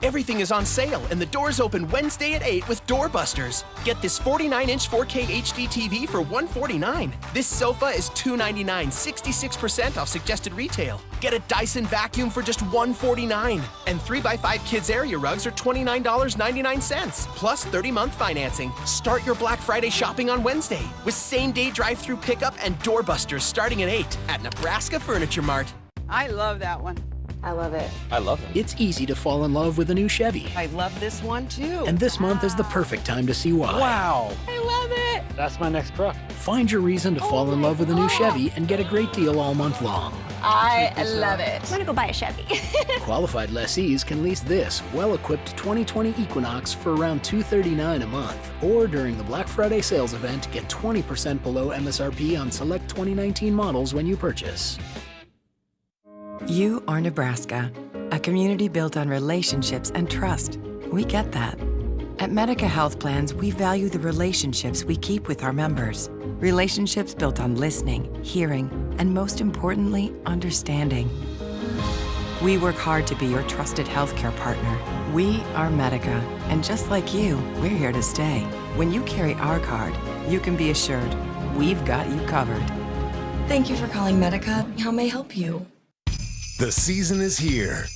Everything is on sale, and the doors open Wednesday at 8 with Doorbusters. Get this 49-inch 4K HD TV for $149. This sofa is $299, 66% off suggested retail. Get a Dyson vacuum for just $149. And 3x5 kids area rugs are $29.99, plus 30-month financing. Start your Black Friday shopping on Wednesday with same-day drive-through pickup and Doorbusters starting at 8 at Nebraska Furniture Mart. I love that one. I love it. I love it. It's easy to fall in love with a new Chevy. I love this one too. And this month is the perfect time to see why. Wow. I love it. That's my next truck. Find your reason to fall in love with a new Chevy and get a great deal all month long. I love it. I'm gonna go buy a Chevy. Qualified lessees can lease this well-equipped 2020 Equinox for around $239 a month. Or during the Black Friday sales event, get 20% below MSRP on select 2019 models when you purchase. You are Nebraska, a community built on relationships and trust. We get that. At Medica Health Plans, we value the relationships we keep with our members. Relationships built on listening, hearing, and most importantly, understanding. We work hard to be your trusted healthcare partner. We are Medica, and just like you, we're here to stay. When you carry our card, you can be assured we've got you covered. Thank you for calling Medica. How may I help you? The season is here.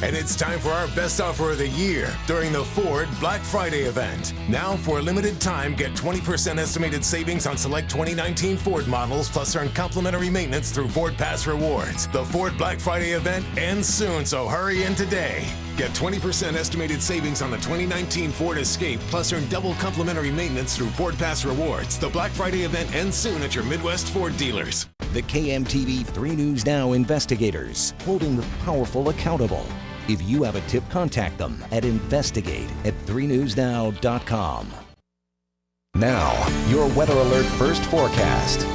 And it's time for our best offer of the year during the Ford Black Friday event. Now, for a limited time, get 20% estimated savings on select 2019 Ford models, plus earn complimentary maintenance through Ford Pass Rewards. The Ford Black Friday event ends soon, so hurry in today. Get 20% estimated savings on the 2019 Ford Escape, plus earn double complimentary maintenance through Ford Pass Rewards. The Black Friday event ends soon at your Midwest Ford dealers. The KMTV 3 News Now investigators, holding the powerful accountable. If you have a tip, contact them at investigate@3newsnow.com. Now, your Weather Alert First Forecast.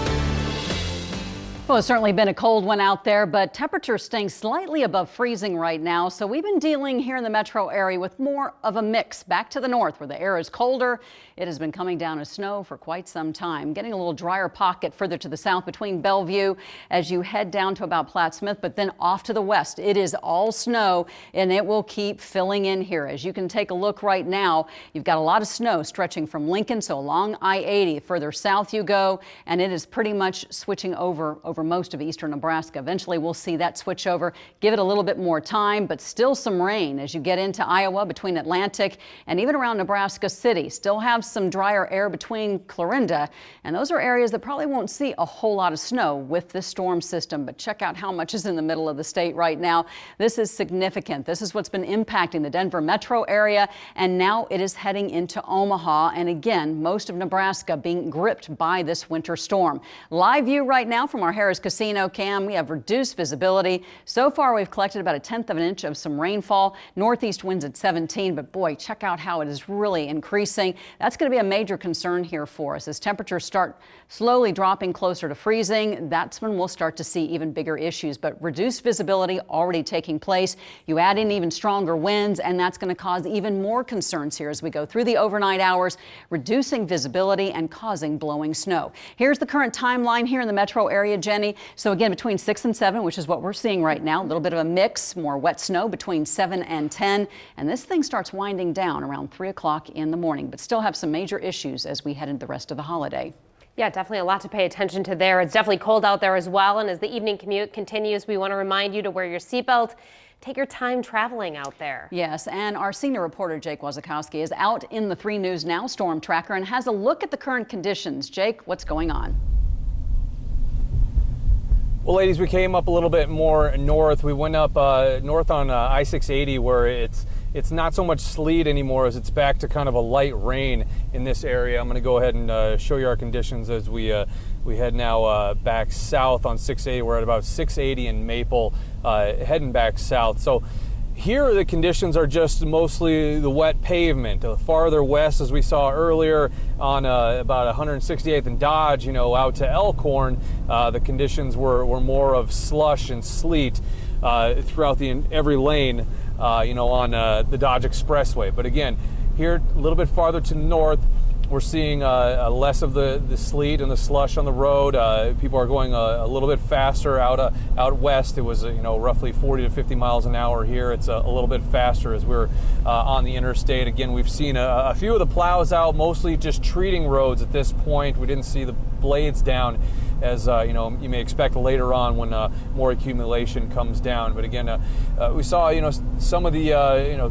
Well, it's certainly been a cold one out there, but temperatures staying slightly above freezing right now. So we've been dealing here in the metro area with more of a mix. Back to the north where the air is colder. It has been coming down as snow for quite some time. Getting a little drier pocket further to the south between Bellevue as you head down to about Plattsmouth, but then off to the west. It is all snow and it will keep filling in here. As you can take a look right now, you've got a lot of snow stretching from Lincoln, so along I-80. Further south you go, and it is pretty much switching over most of eastern Nebraska. Eventually we'll see that switch over. Give it a little bit more time, but still some rain as you get into Iowa between Atlantic and even around Nebraska City. Still have some drier air between Clarinda, and those are areas that probably won't see a whole lot of snow with this storm system, but check out how much is in the middle of the state right now. This is significant. This is what's been impacting the Denver metro area, and now it is heading into Omaha, and again, most of Nebraska being gripped by this winter storm. Live view right now from our Harris Casino cam. We have reduced visibility. So far, we've collected about 1/10 of an inch of some rainfall. Northeast winds at 17, but boy, check out how it is really increasing. That's going to be a major concern here for us. As temperatures start slowly dropping closer to freezing, that's when we'll start to see even bigger issues. But reduced visibility already taking place. You add in even stronger winds, and that's going to cause even more concerns here as we go through the overnight hours, reducing visibility and causing blowing snow. Here's the current timeline here in the metro area, Jenny. So again, between 6 and 7, which is what we're seeing right now, a little bit of a mix, more wet snow between 7 and 10. And this thing starts winding down around 3 o'clock in the morning, but still have some major issues as we head into the rest of the holiday. Yeah, definitely a lot to pay attention to there. It's definitely cold out there as well. And as the evening commute continues, we want to remind you to wear your seatbelt. Take your time traveling out there. Yes, and our senior reporter, Jake Wazakowski, is out in the 3 News Now storm tracker and has a look at the current conditions. Jake, what's going on? Well, ladies, we came up a little bit more north. We went up north on I-680 where it's not so much sleet anymore as it's back to kind of a light rain in this area. I'm going to go ahead and show you our conditions as we head now back south on 680. We're at about 680 in Maple, heading back south. So here the conditions are just mostly the wet pavement. Farther west, as we saw earlier on about 168th and Dodge, out to Elkhorn, the conditions were more of slush and sleet throughout every lane, on the Dodge Expressway. But again, here a little bit farther to the north, We're seeing less of the sleet and the slush on the road. People are going a little bit faster out west. It was roughly 40 to 50 miles an hour here. It's a little bit faster as we're on the interstate. Again, we've seen a few of the plows out, mostly just treating roads at this point. We didn't see the blades down as you may expect later on when more accumulation comes down. But again, we saw some of the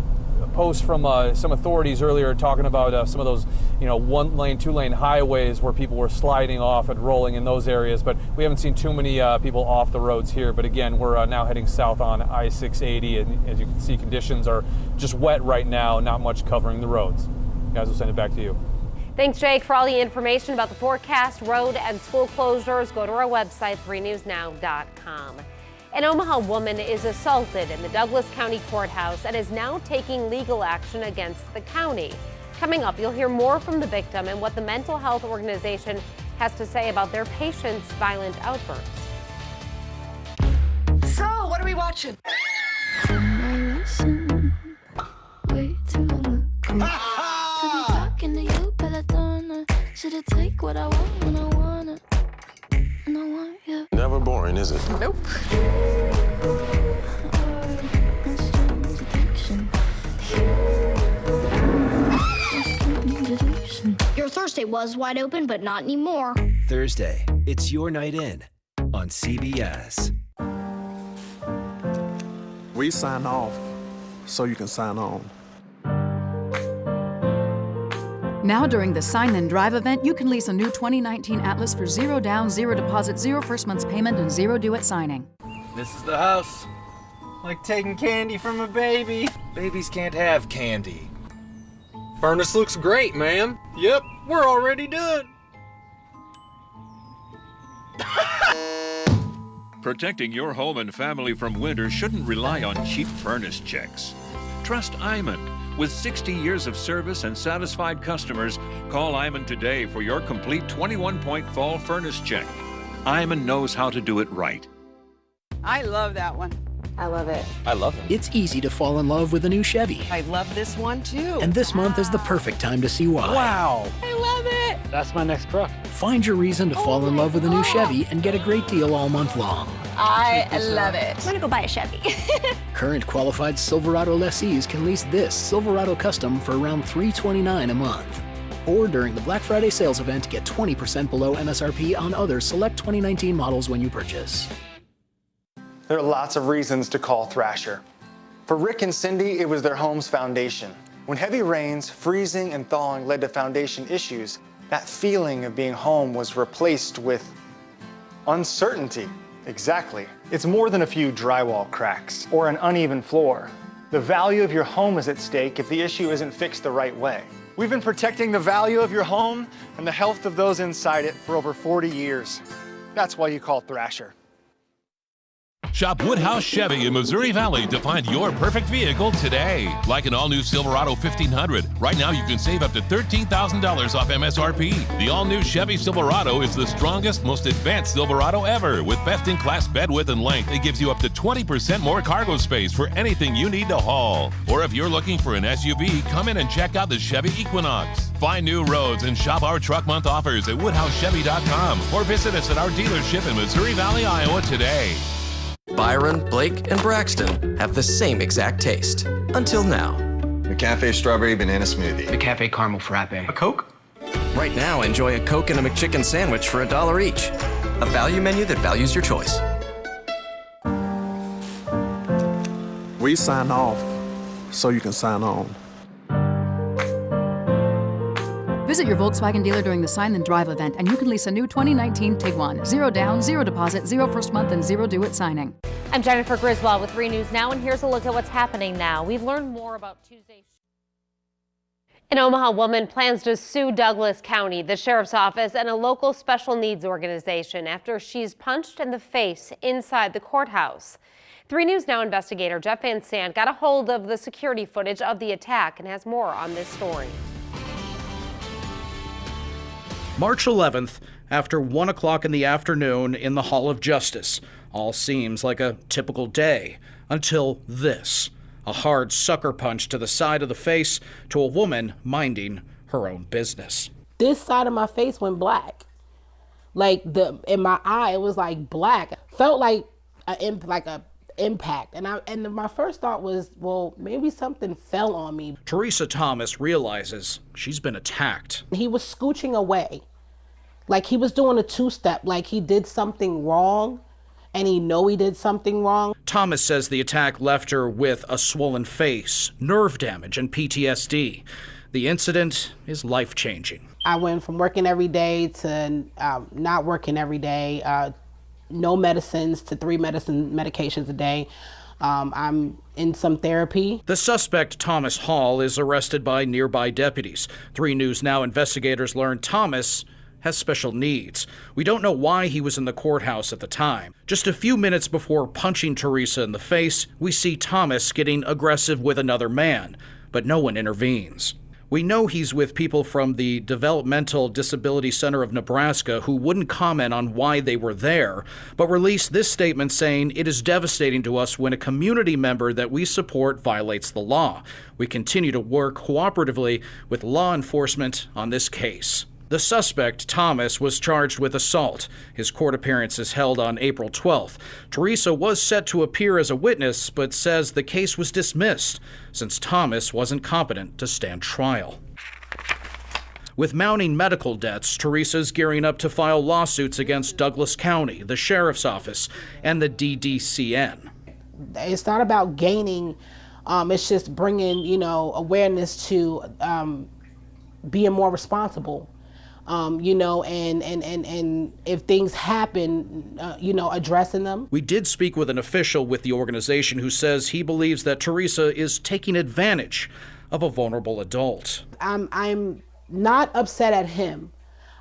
posts from some authorities earlier talking about some of those one lane, two lane highways where people were sliding off and rolling in those areas, but we haven't seen too many people off the roads here. But again, we're now heading south on I-680, and as you can see, conditions are just wet right now, not much covering the roads. Guys, we'll send it back to you. Thanks, Jake. For all the information about the forecast, road and school closures, go to our website, 3newsnow.com. An Omaha woman is assaulted in the Douglas County Courthouse and is now taking legal action against the county. Coming up, you'll hear more from the victim and what the mental health organization has to say about their patients' violent outbursts. So, what are we watching? Never boring, is it? Nope. Your Thursday was wide open, but not anymore. Thursday, it's your night in on CBS. We sign off so you can sign on. Now during the Sign Then Drive event, you can lease a new 2019 Atlas for 0 down, 0 deposit, 0 first month's payment, and 0 due at signing. This is the house. Like taking candy from a baby. Babies can't have candy. Furnace looks great, ma'am. Yep, we're already done. Protecting your home and family from winter shouldn't rely on cheap furnace checks. Trust Iman. With 60 years of service and satisfied customers, call Iman today for your complete 21-point fall furnace check. Iman knows how to do it right. I love that one. I love it. I love it. It's easy to fall in love with a new Chevy. I love this one too. And this month is the perfect time to see why. Wow. I love it. That's my next truck. Find your reason to fall in love with a new Chevy and get a great deal all month long. I love it. I'm gonna go buy a Chevy. Current qualified Silverado lessees can lease this Silverado Custom for around $329 a month. Or during the Black Friday sales event, get 20% below MSRP on other select 2019 models when you purchase. There are lots of reasons to call Thrasher. For Rick and Cindy, it was their home's foundation. When heavy rains, freezing, and thawing led to foundation issues, that feeling of being home was replaced with uncertainty. Exactly. It's more than a few drywall cracks or an uneven floor. The value of your home is at stake if the issue isn't fixed the right way. We've been protecting the value of your home and the health of those inside it for over 40 years. That's why you call Thrasher. Shop Woodhouse Chevy in Missouri Valley to find your perfect vehicle today. Like an all-new Silverado 1500. Right now you can save up to $13,000 off MSRP. The all-new Chevy Silverado is the strongest, most advanced Silverado ever. With best-in-class bed width and length, it gives you up to 20% more cargo space for anything you need to haul. Or if you're looking for an SUV, come in and check out the Chevy Equinox. Find new roads and shop our Truck Month offers at WoodhouseChevy.com or visit us at our dealership in Missouri Valley, Iowa today. Byron, Blake, and Braxton have the same exact taste. Until now. The Cafe Strawberry Banana Smoothie. The Cafe Caramel Frappe. A Coke? Right now, enjoy a Coke and a McChicken sandwich for $1 each. A value menu that values your choice. We sign off so you can sign on. Visit your Volkswagen dealer during the Sign Then Drive event, and you can lease a new 2019 Tiguan. 0 down, 0 deposit, 0 first month, and 0 due at signing. I'm Jennifer Griswold with 3 News Now, and here's a look at what's happening now. We've learned more about Tuesday's. An Omaha woman plans to sue Douglas County, the sheriff's office, and a local special needs organization after she's punched in the face inside the courthouse. 3 News Now investigator Jeff Van Sant got a hold of the security footage of the attack and has more on this story. March 11th, after 1 o'clock in the afternoon in the Hall of Justice. All seems like a typical day, until this. A hard sucker punch to the side of the face to a woman minding her own business. this side of my face went black. Like in my eye, it was like black. Felt like a impact. And my first thought was, well, maybe something fell on me. Teresa Thomas realizes she's been attacked. He was scooching away. Like he was doing a two-step, like he did something wrong and he did something wrong. Thomas says the attack left her with a swollen face, nerve damage, and PTSD. The incident is life-changing. I went from working every day to not working every day, no medicines to 3 medications a day. I'm in some therapy. The suspect, Thomas Hall, is arrested by nearby deputies. 3 News Now investigators learned Thomas has special needs. We don't know why he was in the courthouse at the time. Just a few minutes before punching Teresa in the face, we see Thomas getting aggressive with another man, but no one intervenes. We know he's with people from the Developmental Disability Center of Nebraska who wouldn't comment on why they were there, but released this statement saying, "It is devastating to us when a community member that we support violates the law. We continue to work cooperatively with law enforcement on this case." The suspect, Thomas, was charged with assault. His court appearance is held on April 12th. Teresa was set to appear as a witness, but says the case was dismissed since Thomas wasn't competent to stand trial. With mounting medical debts, Teresa's gearing up to file lawsuits against Douglas County, the Sheriff's Office, and the DDCN. It's not about gaining, it's just bringing, awareness to being more responsible. And if things happen, addressing them. We did speak with an official with the organization who says he believes that Teresa is taking advantage of a vulnerable adult. I'm not upset at him.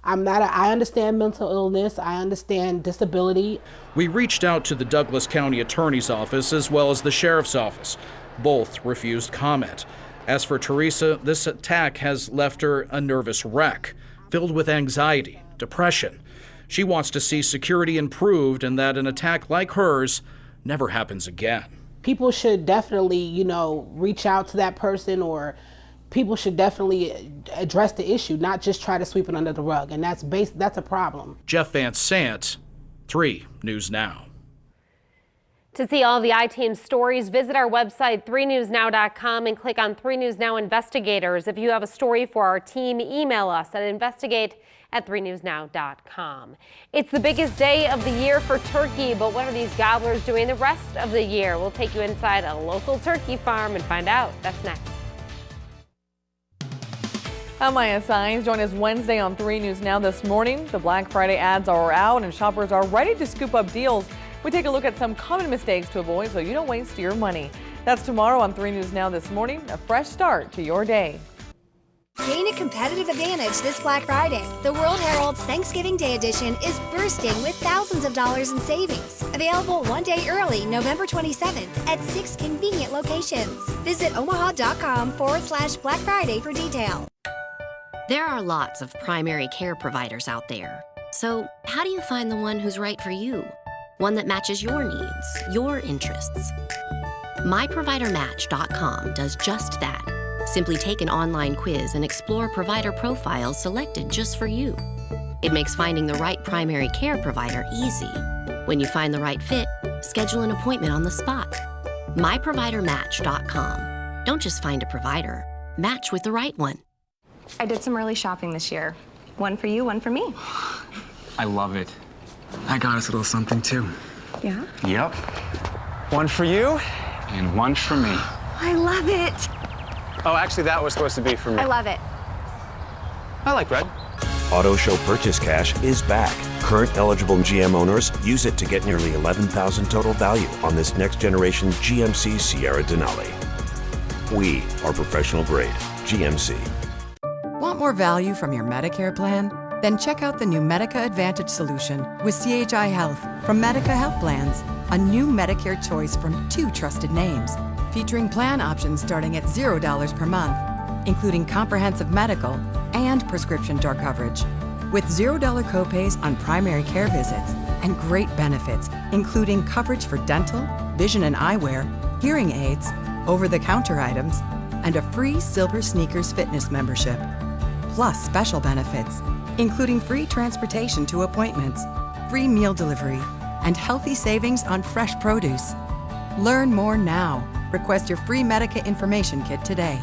I understand mental illness. I understand disability. We reached out to the Douglas County Attorney's Office as well as the Sheriff's Office. Both refused comment. As for Teresa, this attack has left her a nervous wreck, filled with anxiety, depression. She wants to see security improved and that an attack like hers never happens again. People should definitely, reach out to that person, or people should definitely address the issue, not just try to sweep it under the rug. And that's a problem. Jeff Van Sant, 3 News Now. To see all the iTeam stories, visit our website, 3newsnow.com, and click on 3 News Now Investigators. If you have a story for our team, email us at investigate@3newsnow.com. It's the biggest day of the year for turkey, but what are these gobblers doing the rest of the year? We'll take you inside a local turkey farm and find out. That's next. I'm Maya Saenz. Join us Wednesday on 3 News Now this morning. The Black Friday ads are out and shoppers are ready to scoop up deals. We take a look at some common mistakes to avoid so you don't waste your money. That's tomorrow on 3 News Now this morning, a fresh start to your day. Gain a competitive advantage this Black Friday. The World Herald's Thanksgiving Day edition is bursting with thousands of dollars in savings. Available one day early, November 27th at 6 convenient locations. Visit omaha.com/Black Friday for details. There are lots of primary care providers out there. So how do you find the one who's right for you? One that matches your needs, your interests. MyProviderMatch.com does just that. Simply take an online quiz and explore provider profiles selected just for you. It makes finding the right primary care provider easy. When you find the right fit, schedule an appointment on the spot. MyProviderMatch.com. Don't just find a provider, match with the right one. I did some early shopping this year. One for you, one for me. I love it. I got us a little something too. Yeah? Yep. One for you and one for me. I love it. Oh, actually, that was supposed to be for me. I love it. I like red. Auto Show Purchase Cash is back. Current eligible GM owners use it to get nearly $11,000 total value on this next generation GMC Sierra Denali. We are professional grade GMC. Want more value from your Medicare plan? Then check out the new Medica Advantage solution with CHI Health from Medica Health Plans, a new Medicare choice from 2 trusted names, featuring plan options starting at $0 per month, including comprehensive medical and prescription drug coverage, with $0 copays on primary care visits and great benefits, including coverage for dental, vision and eyewear, hearing aids, over-the-counter items, and a free Silver Sneakers fitness membership. plus special benefits, including free transportation to appointments, free meal delivery, and healthy savings on fresh produce. Learn more now. Request your free Medica information kit today.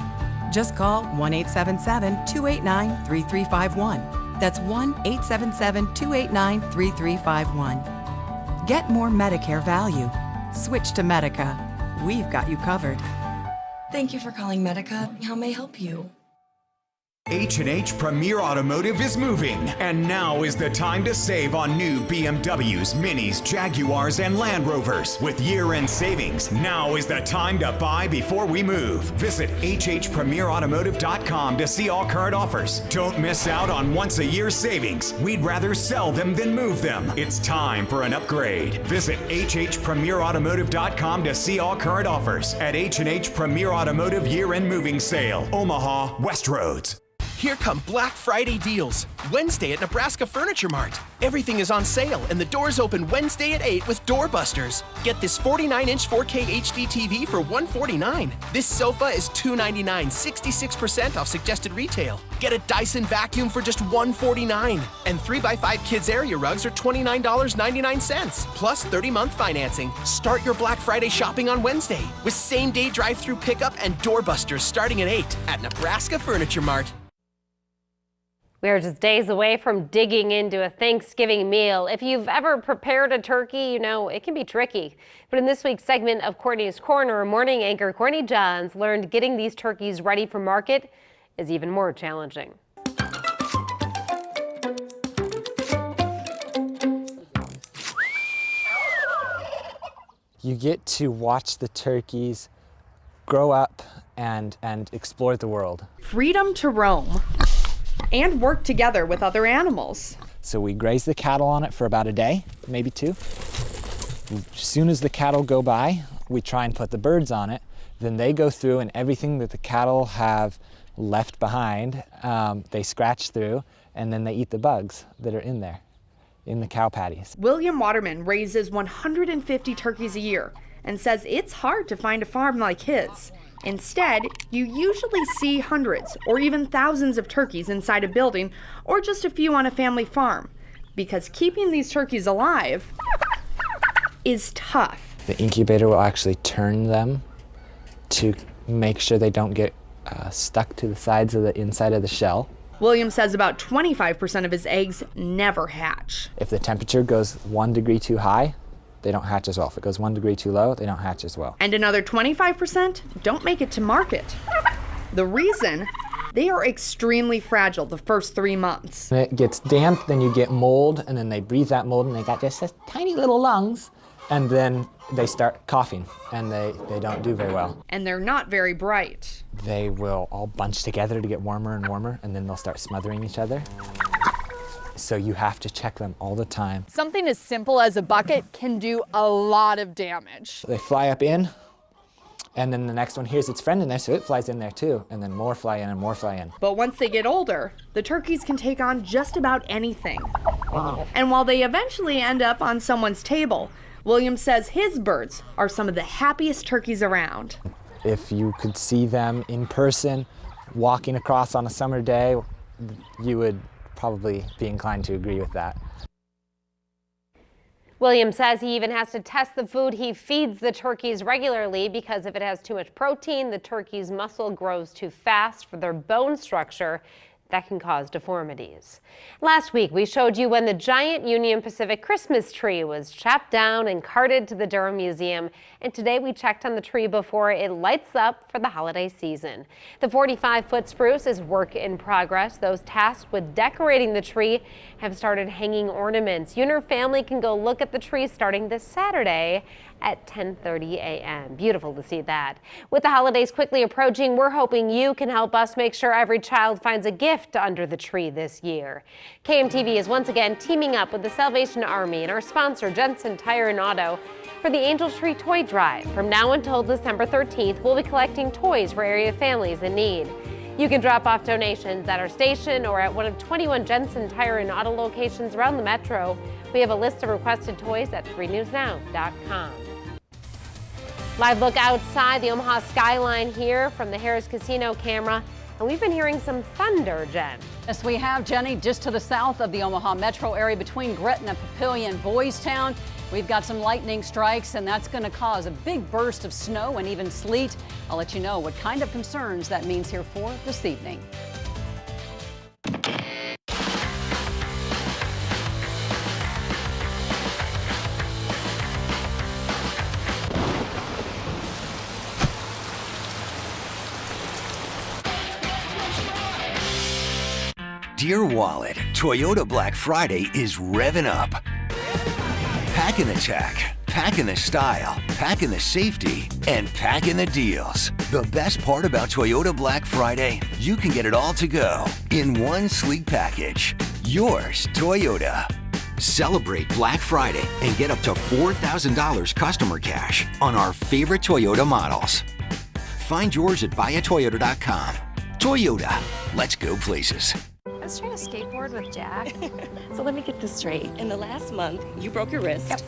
Just call 1-877-289-3351. That's 1-877-289-3351. Get more Medicare value. Switch to Medica. We've got you covered. Thank you for calling Medica. How may I help you? H&H Premier Automotive is moving, and now is the time to save on new BMWs, Minis, Jaguars, and Land Rovers. With year-end savings, now is the time to buy before we move. Visit hhpremierautomotive.com to see all current offers. Don't miss out on once-a-year savings. We'd rather sell them than move them. It's time for an upgrade. Visit hhpremierautomotive.com to see all current offers at H&H Premier Automotive Year-End Moving Sale, Omaha, West Roads. Here come Black Friday deals. Wednesday at Nebraska Furniture Mart. Everything is on sale and the doors open Wednesday at 8 with Doorbusters. Get this 49-inch 4K HD TV for $149. This sofa is $299, 66% off suggested retail. Get a Dyson vacuum for just $149. And 3x5 kids area rugs are $29.99, plus 30-month financing. Start your Black Friday shopping on Wednesday with same-day drive-through pickup and Doorbusters starting at 8 at Nebraska Furniture Mart. We are just days away from digging into a Thanksgiving meal. If you've ever prepared a turkey, you know it can be tricky. But in this week's segment of Courtney's Corner, morning anchor Courtney Johns learned getting these turkeys ready for market is even more challenging. You get to watch the turkeys grow up and explore the world. Freedom to roam and work together with other animals. So we graze the cattle on it for about a day, maybe two. As soon as the cattle go by, we try and put the birds on it. Then they go through and everything that the cattle have left behind, they scratch through, and then they eat the bugs that are in there, in the cow patties. William Waterman raises 150 turkeys a year and says it's hard to find a farm like his. Instead, you usually see hundreds or even thousands of turkeys inside a building or just a few on a family farm, because keeping these turkeys alive is tough. The incubator will actually turn them to make sure they don't get stuck to the sides of the inside of the shell. William says about 25% of his eggs never hatch. If the temperature goes 1 degree too high, they don't hatch as well. If it goes 1 degree too low, they don't hatch as well. And another 25% don't make it to market. The reason? They are extremely fragile the first 3 months. When it gets damp, then you get mold, and then they breathe that mold, and they got just tiny little lungs, and then they start coughing, and they don't do very well. And they're not very bright. They will all bunch together to get warmer and warmer, and then they'll start smothering each other. So you have to check them all the time. Something as simple as a bucket can do a lot of damage. They fly up in, and then the next one hears its friend in there, so it flies in there too, and then more fly in and more fly in. But once they get older, the turkeys can take on just about anything. And while they eventually end up on someone's table, William says his birds are some of the happiest turkeys around. If you could see them in person, walking across on a summer day, you would probably be inclined to agree with that. William says he even has to test the food he feeds the turkeys regularly because if it has too much protein, the turkey's muscle grows too fast for their bone structure. That can cause deformities. Last week, we showed you when the giant Union Pacific Christmas tree was chopped down and carted to the Durham Museum. And today we checked on the tree before it lights up for the holiday season. The 45-foot spruce is work in progress. Those tasked with decorating the tree have started hanging ornaments. You and your family can go look at the tree starting this Saturday at 10:30 a.m. Beautiful to see that. With the holidays quickly approaching, we're hoping you can help us make sure every child finds a gift under the tree this year. KMTV is once again teaming up with the Salvation Army and our sponsor, Jensen Tire and Auto, for the Angel Tree Toy Drive. From now until December 13th, we'll be collecting toys for area families in need. You can drop off donations at our station or at one of 21 Jensen Tire and Auto locations around the metro. We have a list of requested toys at 3newsnow.com. Live look outside the Omaha skyline here from the Harris Casino camera. And we've been hearing some thunder, Jen. Yes, we have, Jenny, just to the south of the Omaha metro area between Gretna, Papillion, Boys Town. We've got some lightning strikes, and that's going to cause a big burst of snow and even sleet. I'll let you know what kind of concerns that means here for this evening. Dear Wallet, Toyota Black Friday is revving up. Packing the tech, packing the style, packing the safety, and packing the deals. The best part about Toyota Black Friday, you can get it all to go in one sleek package. Yours, Toyota. Celebrate Black Friday and get up to $4,000 customer cash on our favorite Toyota models. Find yours at buyatoyota.com. Toyota, let's go places. I was trying to skateboard with Jack. So let me get this straight. In the last month, you broke your wrist. Yep.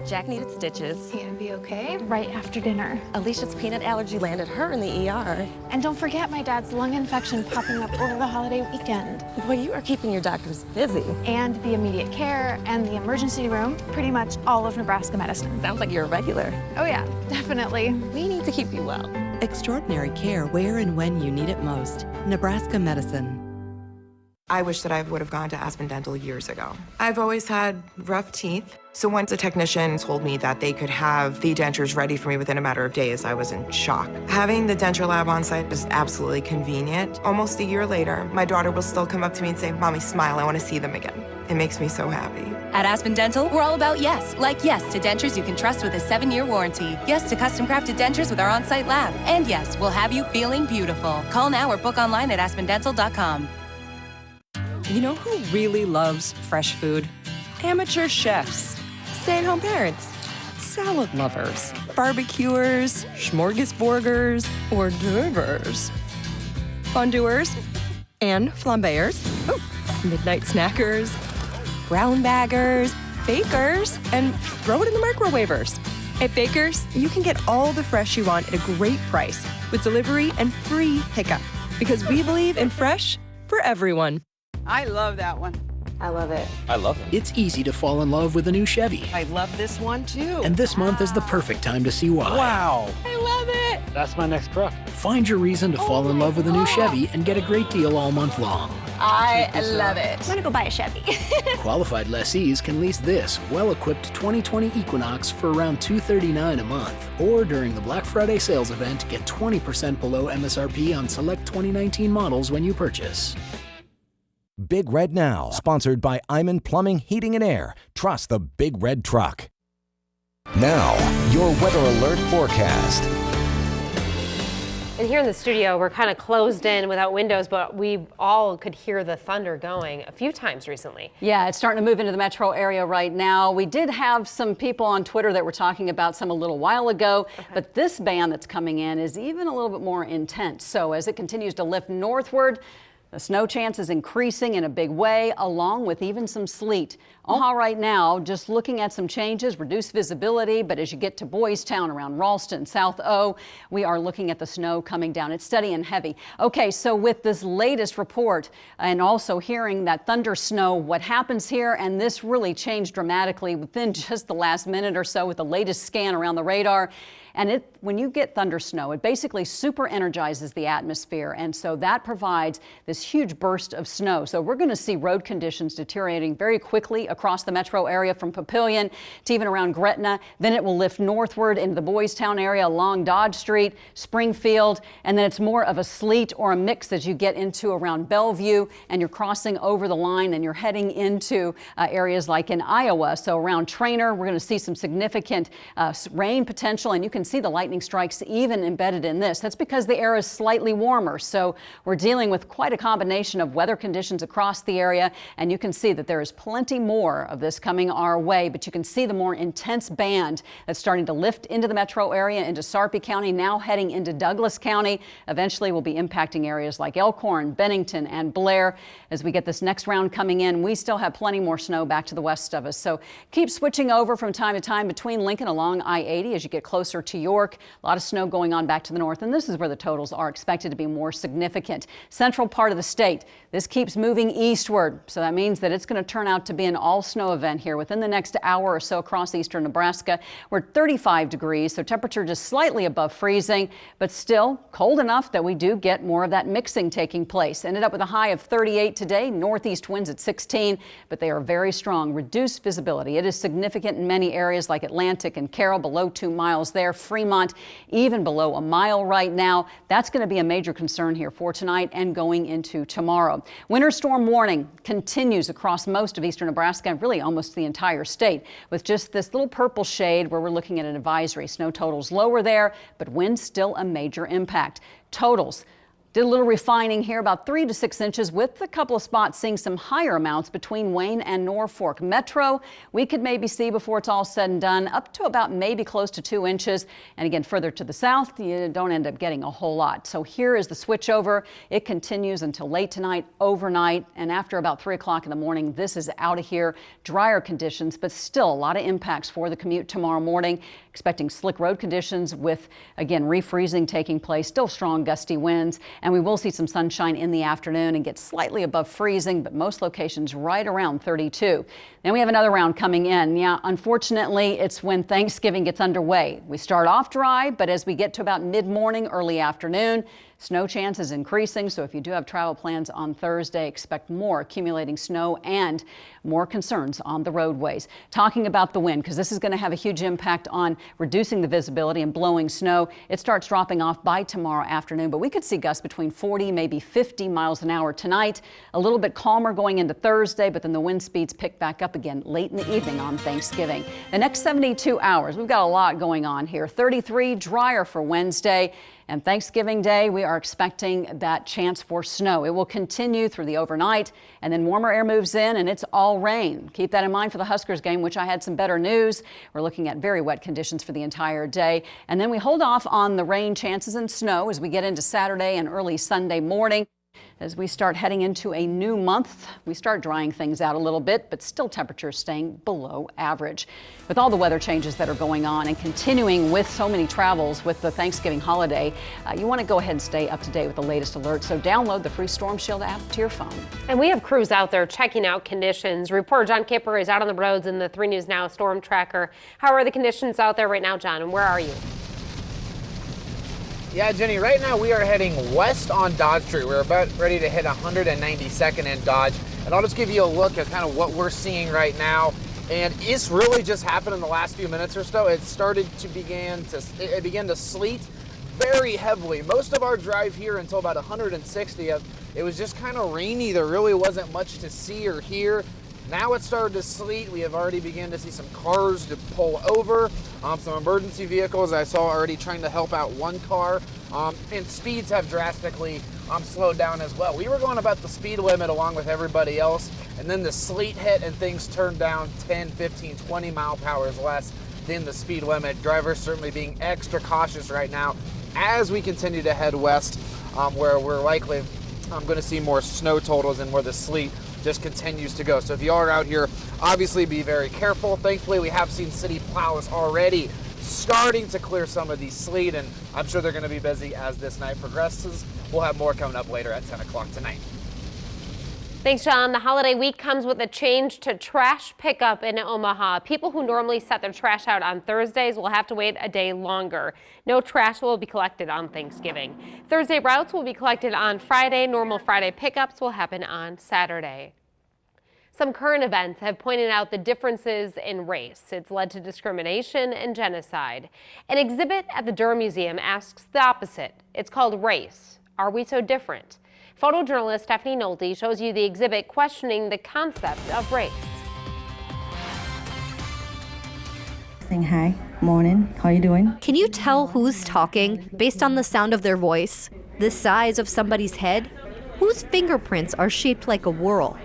Jack needed stitches. He'll be okay right after dinner. Alicia's peanut allergy landed her in the ER. And don't forget my dad's lung infection popping up over the holiday weekend. Boy, you are keeping your doctors busy. And the immediate care and the emergency room, pretty much all of Nebraska medicine. Sounds like you're a regular. Oh yeah, definitely. We need to keep you well. Extraordinary care where and when you need it most. Nebraska medicine. I wish that I would have gone to Aspen Dental years ago. I've always had rough teeth. So once a technician told me that they could have the dentures ready for me within a matter of days, I was in shock. Having the denture lab on site is absolutely convenient. Almost a year later, my daughter will still come up to me and say, "Mommy, smile, I want to see them again." It makes me so happy. At Aspen Dental, we're all about yes. Like yes to dentures you can trust with a 7-year warranty. Yes to custom crafted dentures with our on-site lab. And yes, we'll have you feeling beautiful. Call now or book online at aspendental.com. You know who really loves fresh food? Amateur chefs, stay-at-home parents, salad lovers, barbecuers, smorgasburgers, hors d'oeuvres, fondue and flambeurs, midnight snackers, brown baggers, bakers, and throw it in the microwavers. At Baker's, you can get all the fresh you want at a great price with delivery and free pickup because we believe in fresh for everyone. I love that one. I love it. I love it. It's easy to fall in love with a new Chevy. I love this one too. And this month is the perfect time to see why. Wow. I love it. That's my next truck. Find your reason to fall in love with a new Chevy and get a great deal all month long. I love it. I'm gonna go buy a Chevy. Qualified lessees can lease this well-equipped 2020 Equinox for around $239 a month. Or during the Black Friday sales event, get 20% below MSRP on select 2019 models when you purchase. Big Red Now, sponsored by Iman Plumbing, Heating and Air. Trust the Big Red Truck. Now, your weather alert forecast. And here in the studio, we're kind of closed in without windows, but we all could hear the thunder going a few times recently. Yeah, it's starting to move into the metro area right now. We did have some people on Twitter that were talking about some a little while ago, but this band that's coming in is even a little bit more intense. So as it continues to lift northward, the snow chance is increasing in a big way, along with even some sleet. Omaha right now, just looking at some changes, reduced visibility, but as you get to Boys Town around Ralston, South O, we are looking at the snow coming down. It's steady and heavy. Okay, so with this latest report and also hearing that thunder snow, what happens here, and this really changed dramatically within just the last minute or so with the latest scan around the radar. And when you get thunder snow, it basically super energizes the atmosphere. And so that provides this huge burst of snow. So we're going to see road conditions deteriorating very quickly across the metro area from Papillion to even around Gretna. Then it will lift northward into the Boys Town area along Dodge Street, Springfield. And then it's more of a sleet or a mix as you get into around Bellevue and you're crossing over the line and you're heading into areas like in Iowa. So around Trainer, we're going to see some significant rain potential, and you can see the lightning strikes even embedded in this. That's because the air is slightly warmer. So we're dealing with quite a combination of weather conditions across the area, and you can see that there is plenty more of this coming our way, but you can see the more intense band that's starting to lift into the metro area, into Sarpy County, now heading into Douglas County. Eventually will be impacting areas like Elkhorn, Bennington, and Blair. As we get this next round coming in, we still have plenty more snow back to the west of us. So keep switching over from time to time between Lincoln along I-80 as you get closer to York. A lot of snow going on back to the north, and this is where the totals are expected to be more significant. Central part of the state, this keeps moving eastward, so that means that it's going to turn out to be an all-snow event here within the next hour or so across eastern Nebraska. We're at 35 degrees, so temperature just slightly above freezing, but still cold enough that we do get more of that mixing taking place. Ended up with a high of 38 today, northeast winds at 16, but they are very strong. Reduced visibility. It is significant in many areas like Atlantic and Carroll, below 2 miles there. Fremont, even below a mile right now. That's going to be a major concern here for tonight and going into tomorrow. Winter storm warning continues across most of eastern Nebraska and really almost the entire state, with just this little purple shade where we're looking at an advisory. Snow totals lower there, but wind still a major impact. Totals. Did a little refining here, about 3 to 6 inches, with a couple of spots seeing some higher amounts between Wayne and Norfolk. Metro, we could maybe see before it's all said and done, up to about maybe close to 2 inches. And again, further to the south, you don't end up getting a whole lot. So here is the switch over. It continues until late tonight, overnight, and after about 3 o'clock in the morning, this is out of here. Drier conditions, but still a lot of impacts for the commute tomorrow morning. Expecting slick road conditions with, again, refreezing taking place, still strong gusty winds. And we will see some sunshine in the afternoon and get slightly above freezing, but most locations right around 32. Then we have another round coming in. Yeah, unfortunately, it's when Thanksgiving gets underway. We start off dry, but as we get to about mid-morning, early afternoon, snow chance is increasing. So if you do have travel plans on Thursday, expect more accumulating snow and more concerns on the roadways. Talking about the wind, because this is going to have a huge impact on reducing the visibility and blowing snow. It starts dropping off by tomorrow afternoon, but we could see gusts between 40, maybe 50 miles an hour tonight. A little bit calmer going into Thursday, but then the wind speeds pick back up again late in the evening on Thanksgiving. The next 72 hours, we've got a lot going on here. 33, drier for Wednesday. And Thanksgiving Day, we are expecting that chance for snow. It will continue through the overnight, and then warmer air moves in, and it's all rain. Keep that in mind for the Huskers game, which I had some better news. We're looking at very wet conditions for the entire day. And then we hold off on the rain chances and snow as we get into Saturday and early Sunday morning. As we start heading into a new month, we start drying things out a little bit, but still temperatures staying below average. With all the weather changes that are going on and continuing with so many travels with the Thanksgiving holiday, you want to go ahead and stay up to date with the latest alerts. So download the free Storm Shield app to your phone. And we have crews out there checking out conditions. Reporter John Kipper is out on the roads in the 3 News Now Storm Tracker. How are the conditions out there right now, John, and where are you? Yeah, Jenny, right now we are heading west on Dodge Street. We're about ready to hit 192nd and Dodge. And I'll just give you a look at kind of what we're seeing right now. And it's really just happened in the last few minutes or so. It began to sleet very heavily. Most of our drive here until about 160th, it was just kind of rainy. There really wasn't much to see or hear. Now it started to sleet. We have already begun to see some cars to pull over, some emergency vehicles I saw already trying to help out one car, and speeds have drastically slowed down as well. We were going about the speed limit along with everybody else, and then the sleet hit and things turned down 10, 15, 20 mile per hour less than the speed limit. Drivers certainly being extra cautious right now as we continue to head west, where we're likely going to see more snow totals and where the sleet just continues to go. So if you are out here, obviously be very careful. Thankfully, we have seen city plows already starting to clear some of these sleet, and I'm sure they're going to be busy as this night progresses. We'll have more coming up later at 10 o'clock tonight. Thanks, John. The holiday week comes with a change to trash pickup in Omaha. People who normally set their trash out on Thursdays will have to wait a day longer. No trash will be collected on Thanksgiving. Thursday routes will be collected on Friday. Normal Friday pickups will happen on Saturday. Some current events have pointed out the differences in race. It's led to discrimination and genocide. An exhibit at the Durham Museum asks the opposite. It's called Race. Are we so different? Photojournalist Stephanie Nolte shows you the exhibit questioning the concept of race. Saying hi, morning, how you doing? Can you tell who's talking based on the sound of their voice, the size of somebody's head? Whose fingerprints are shaped like a whorl?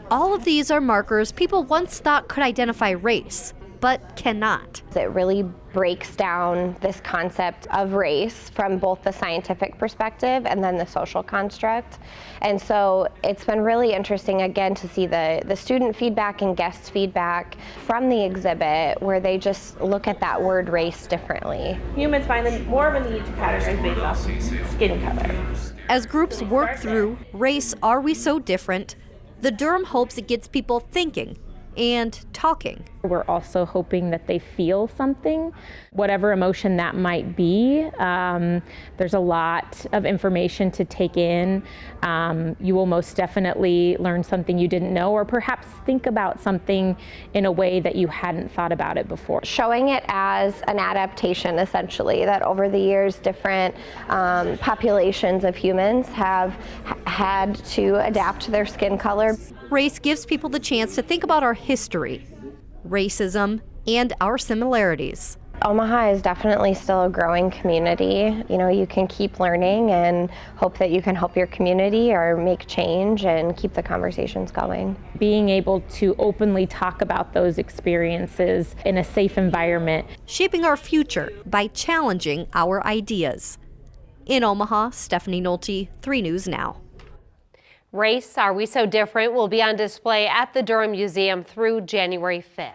All of these are markers people once thought could identify race. but cannot. It really breaks down this concept of race from both the scientific perspective and then the social construct. And so it's been really interesting again to see the student feedback and guest feedback from the exhibit where they just look at that word race differently. Humans find more of a need to categorize based off skin color. As groups work through race, are we so different? The Durham hopes it gets people thinking and talking. We're also hoping that they feel something, whatever emotion that might be. There's a lot of information to take in. You will most definitely learn something you didn't know, or perhaps think about something in a way that you hadn't thought about it before. Showing it as an adaptation, essentially, that over the years different populations of humans have had to adapt to their skin color. Race gives people the chance to think about our history, racism, and our similarities. Omaha is definitely still a growing community. You know, you can keep learning and hope that you can help your community or make change and keep the conversations going. Being able to openly talk about those experiences in a safe environment. Shaping our future by challenging our ideas. In Omaha, Stephanie Nolte, 3 News Now. Race, Are We So Different will be on display at the Durham Museum through January 5th.